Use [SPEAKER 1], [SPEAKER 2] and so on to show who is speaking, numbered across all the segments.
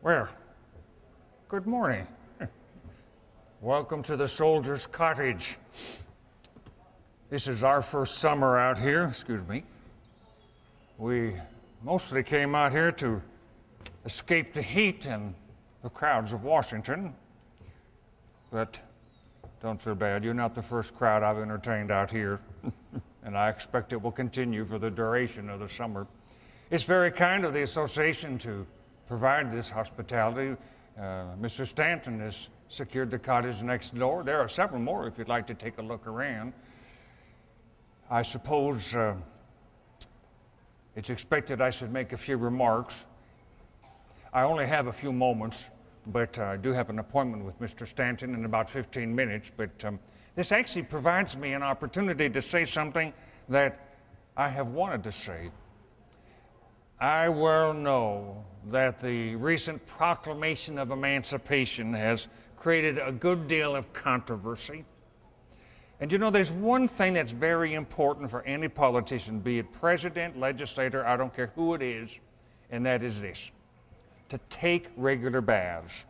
[SPEAKER 1] Well, good morning. Welcome to the Soldier's Cottage. This is our first summer out here, excuse me. We mostly came out here to escape the heat and the crowds of Washington. But don't feel bad, you're not the first crowd I've entertained out here. And I expect it will continue for the duration of the summer. It's very kind of the association to provide this hospitality. Mr. Stanton has secured the cottage next door. There are several more if you'd like to take a look around. I suppose it's expected I should make a few remarks. I only have a few moments, but I do have an appointment with Mr. Stanton in about 15 minutes. But this actually provides me an opportunity to say something that I have wanted to say. I well know that the recent proclamation of emancipation has created a good deal of controversy. And you know, there's one thing that's very important for any politician, be it president, legislator, I don't care who it is, and that is this: to take regular baths.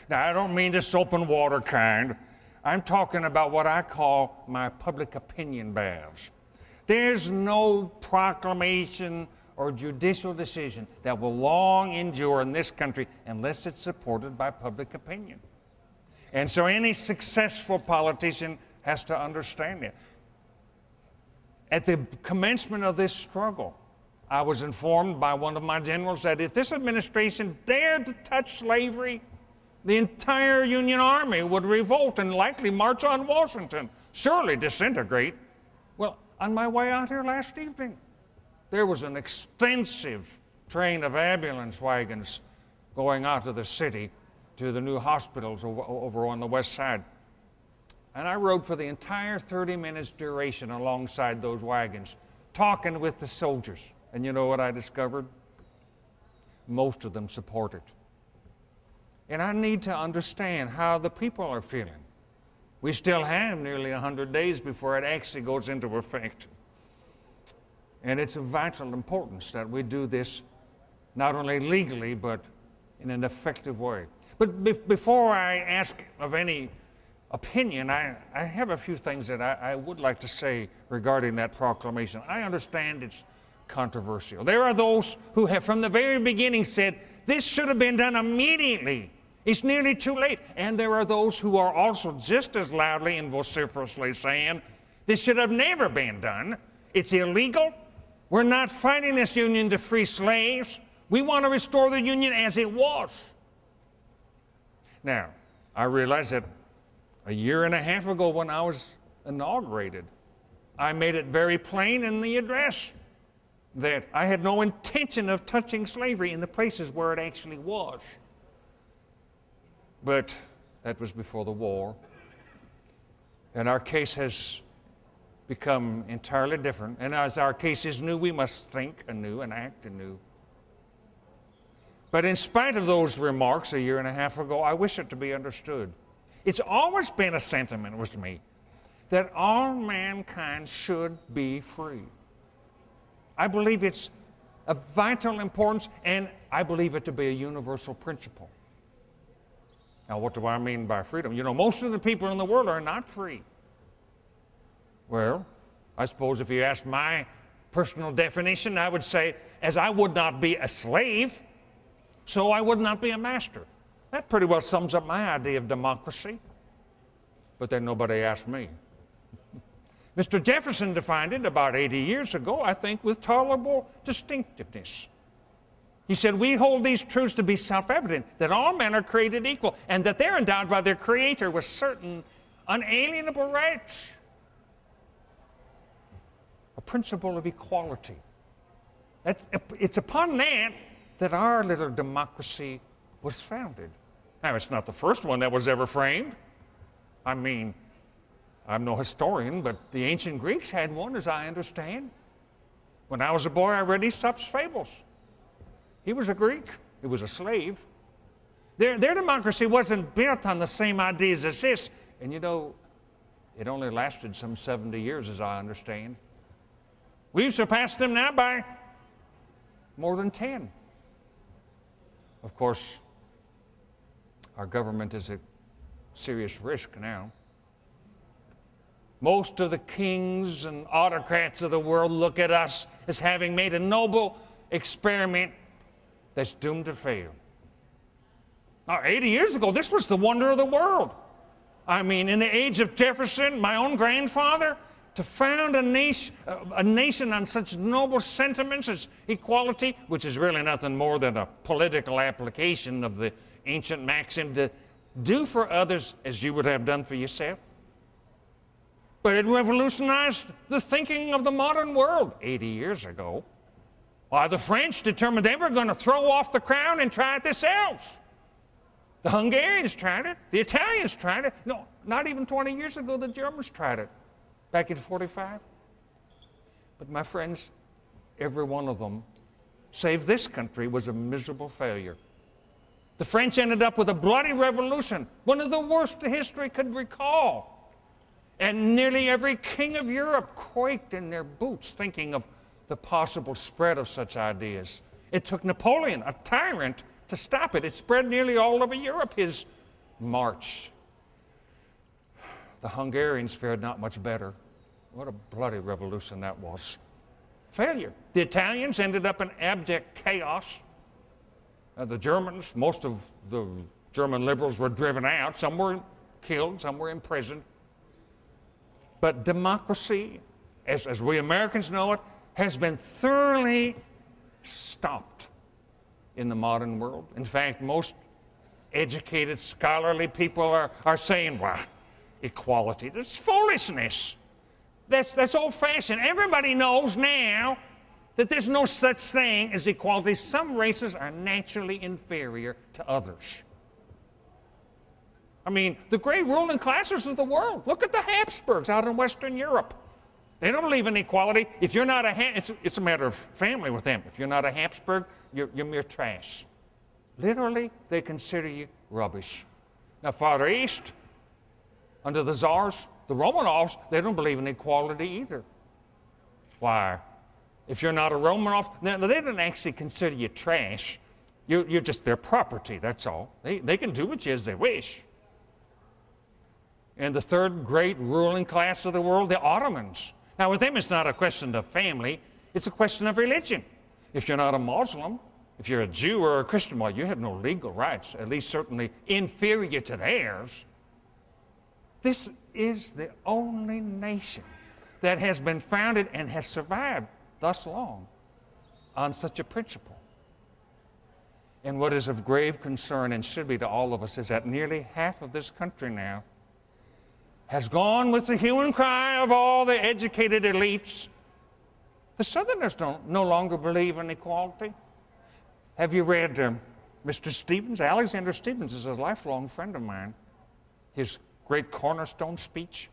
[SPEAKER 1] Now, I don't mean the soap and water kind. I'm talking about what I call my public opinion baths. There's no proclamation or judicial decision that will long endure in this country unless it's supported by public opinion. And so any successful politician has to understand it. At the commencement of this struggle, I was informed by one of my generals that if this administration dared to touch slavery, the entire Union Army would revolt and likely march on Washington, surely disintegrate. Well, on my way out here last evening, there was an extensive train of ambulance wagons going out of the city to the new hospitals over on the west side. And I rode for the entire 30 minutes duration alongside those wagons, talking with the soldiers. And you know what I discovered? Most of them support it. And I need to understand how the people are feeling. We still have nearly 100 days before it actually goes into effect. And it's of vital importance that we do this not only legally, but in an effective way. But before I ask of any opinion, I have a few things that I would like to say regarding that proclamation. I understand it's controversial. There are those who have from the very beginning said, this should have been done immediately. It's nearly too late. And there are those who are also just as loudly and vociferously saying, this should have never been done. It's illegal. We're not fighting this union to free slaves. We want to restore the union as it was. Now, I realize that a year and a half ago when I was inaugurated, I made it very plain in the address that I had no intention of touching slavery in the places where it actually was. But that was before the war. And our case has become entirely different. And as our case is new, we must think anew and act anew. But in spite of those remarks a year and a half ago, I wish it to be understood. It's always been a sentiment with me that all mankind should be free. I believe it's of vital importance, and I believe it to be a universal principle. Now, what do I mean by freedom? You know, most of the people in the world are not free. Well, I suppose if you ask my personal definition, I would say, as I would not be a slave, so I would not be a master. That pretty well sums up my idea of democracy. But then nobody asked me. Mr. Jefferson defined it about 80 years ago, I think, with tolerable distinctiveness. He said, we hold these truths to be self-evident, that all men are created equal, and that they're endowed by their Creator with certain unalienable rights. A principle of equality. It's upon that our little democracy was founded. Now, it's not the first one that was ever framed. I mean, I'm no historian, but the ancient Greeks had one, as I understand. When I was a boy, I read Aesop's fables. He was a Greek. He was a slave. Their democracy wasn't built on the same ideas as this. And you know, it only lasted some 70 years, as I understand. We've surpassed them now by more than 10. Of course, our government is at serious risk now. Most of the kings and autocrats of the world look at us as having made a noble experiment that's doomed to fail. Now, 80 years ago, this was the wonder of the world. I mean, in the age of Jefferson, my own grandfather, to found a nation on such noble sentiments as equality, which is really nothing more than a political application of the ancient maxim to do for others as you would have done for yourself. But it revolutionized the thinking of the modern world 80 years ago. Why, the French determined they were going to throw off the crown and try it themselves. The Hungarians tried it. The Italians tried it. No, not even 20 years ago, the Germans tried it, back in 45. But my friends, every one of them, save this country, was a miserable failure. The French ended up with a bloody revolution, one of the worst history could recall. And nearly every king of Europe quaked in their boots thinking of the possible spread of such ideas. It took Napoleon, a tyrant, to stop it. It spread nearly all over Europe, his march. The Hungarians fared not much better. What a bloody revolution that was. Failure. The Italians ended up in abject chaos. The Germans, most of the German liberals were driven out. Some were killed, some were imprisoned. But democracy, as we Americans know it, has been thoroughly stopped in the modern world. In fact, most educated, scholarly people are saying, well, equality, that's foolishness. That's old-fashioned. Everybody knows now that there's no such thing as equality. Some races are naturally inferior to others. I mean, the great ruling classes of the world. Look at the Habsburgs out in Western Europe. They don't believe in equality. If you're not it's a matter of family with them. If you're not a Habsburg, you're mere trash. Literally, they consider you rubbish. Now, farther east, under the Tsars, the Romanovs, they don't believe in equality either. Why? If you're not a Romanov, they don't actually consider you trash. You're just their property, that's all. They can do with you as they wish. And the third great ruling class of the world, the Ottomans. Now, with them, it's not a question of family. It's a question of religion. If you're not a Muslim, if you're a Jew or a Christian, well, you have no legal rights, at least certainly inferior to theirs. This is the only nation that has been founded and has survived thus long on such a principle. And what is of grave concern and should be to all of us is that nearly half of this country now has gone with the hue and cry of all the educated elites. The Southerners no longer believe in equality. Have you read Mr. Stevens? Alexander Stevens is a lifelong friend of mine. His great cornerstone speech.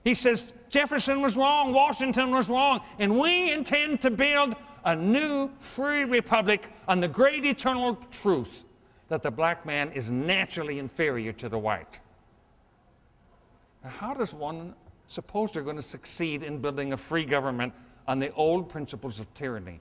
[SPEAKER 1] He says, Jefferson was wrong, Washington was wrong, and we intend to build a new free republic on the great eternal truth that the black man is naturally inferior to the white. Now, how does one suppose they're going to succeed in building a free government on the old principles of tyranny?